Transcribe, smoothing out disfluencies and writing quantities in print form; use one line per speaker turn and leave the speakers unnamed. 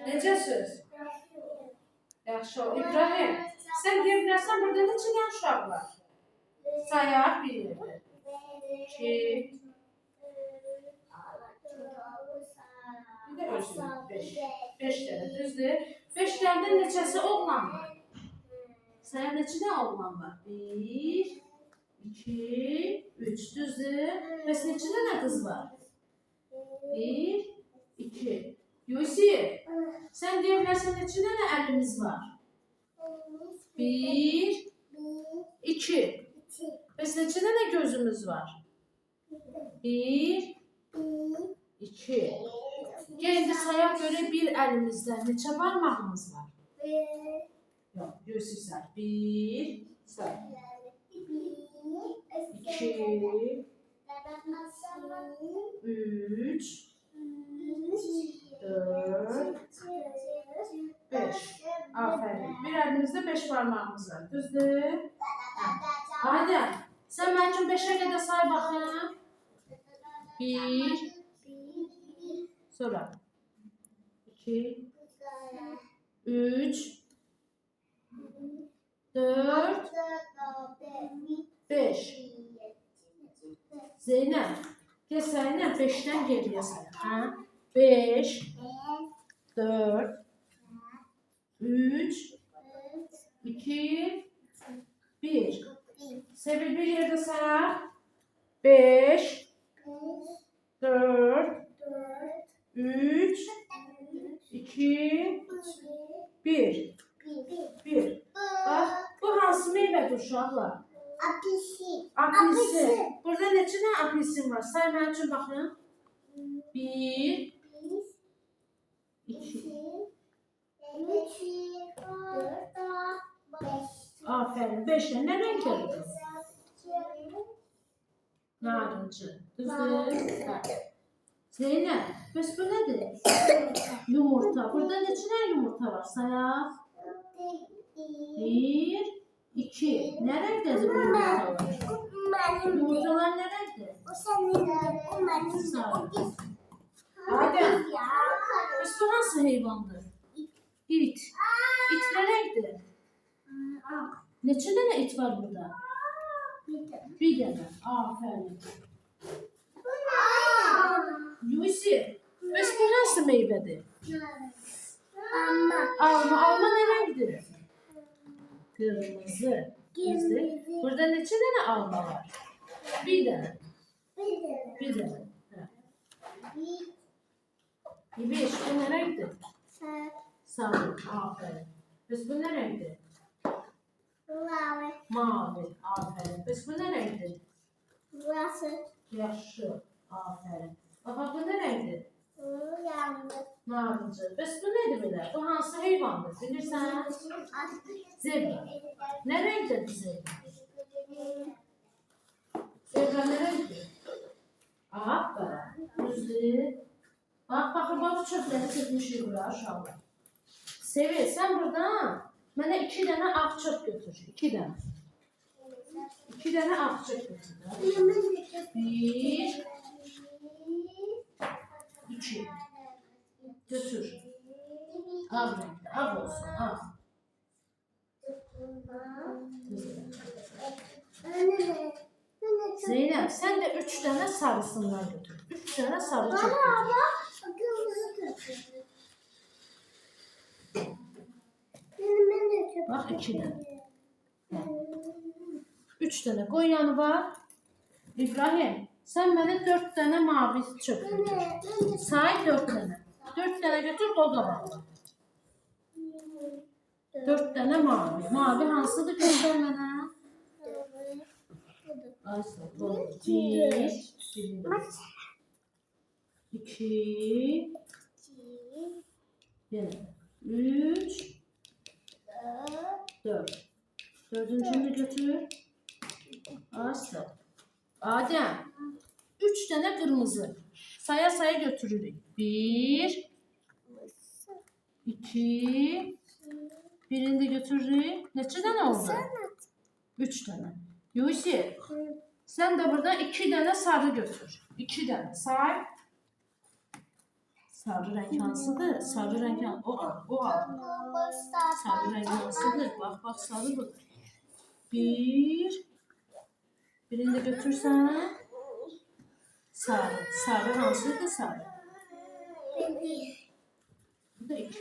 Necə söz? Yaxşı ol. İbrahim, sən deyə bilərsən burada neçə dənə uşaq var? Sayaq 1, 2, bir də özün 5. 5 dənə, düzdür? 5 dənədən neçəsi oğlan var? Sayaq neçə dənə oğlan var? 1, 2, 3, düzdür? Bəs neçə dənə qız var? 1, 2. Yusif, sən deyə bilərsən neçə dənə əlimiz var? 1, 2. Bəs neçə dənə gözümüz var? 1, 2. Gəl indi sayaq görək bir əlimizdə neçə barmağımız var? Yox, Yusif say. 1, say. 2, 3, 4, 5. Aferin. Bir əlimizdə 5 barmağımız var. Düzdür? Haydi. Sən mənim üçün 5'ə qədər say baxın. 1, sonra 2, 3, 4, 5. Zeynep, gel sayına 5'ten geriye say. Ha? 5, 4, 3, 2, 1. Sevil bir yerde sayar. 5, 4, 3, 2, 1. 1. Bak, bu hansı meyvedir uşaqlar?
Apelsin.
Apelsin. Burada neçə dənə apelsin var? Say mənim üçün baxın. 1, 2.
3, 4, 5.
Aferin. 5 tane. Ne renkleri? Narıncı. Düzdür. Zeynep, bəs bu nedir? Yumurta. Burada neçə dənə yumurta var? Sayaq. 1, 2. Ne renkdedir bu yumurtalar? Yumurtalar ne renkdir?
O senin, o benim.
Sarı. Adem, bəs bu hansı heyvandır? İt. İt ne renkdir? Neçə dənə it var burada? Bir dənə. Aferin. Yusif, bəs bu hansı meyvədir? Alma. Alma ne renkdir? Kırmızı. Düzdür. Burada neçə dənə alma var? Bir dənə. Bir dənə. İbiş, bu ne renkdir? Sarı. Aferin. Bəs bu ne renkdir? Mavi. Aferin. Bəs bu ne renkdir? Yaşlı. Aferin. Baba bu ne renkdir? Narıncı. Bəs bu nedir belə? Bu hansı heyvandır? Bilirsən? Zebra. Ne renkdir zebra? Zebra ne renkdir? Aferin. Düzdür. Bak bakın bak çöpləri çəkmişik bura uşaqlar. Sevil, sən buradan mənə 2 dənə ağ çöp götür. 2 dənə. 2 dənə ağ çöp götür. 1, 2. Götür. Ağ renkli. Ağ olsun. Ağ. Zeynep, sen de 3 tane sarısından götür. 3 tane sarı çöp götür. Bak 2 tane. 3 tane koyanı var. İbrahim, sen bana 4 tane mavi çöp götür. Say 4 tane. 4 tane götür kola bak. 4 tane mavi. Mavi hansıdır göster bana. Asıl dolu. 1, 2, 3, 4. Dördüncünü götür. Asıl. Adem. 3 tane kırmızı. Saya saya götürürük. 1, 2, birini de götürürük. Neçə tane oldu? 3 tane. Yusuf. Sen de burada 2 tane sarı götür. 2 tane. Say. Sarı renk hansıdır? Sarı renk o al, o al. Sarı renk hansıdır? Bak bak sarı bu. Birini de götürsen. Sarı. Sarı hansıdır sarı? Bu da iki.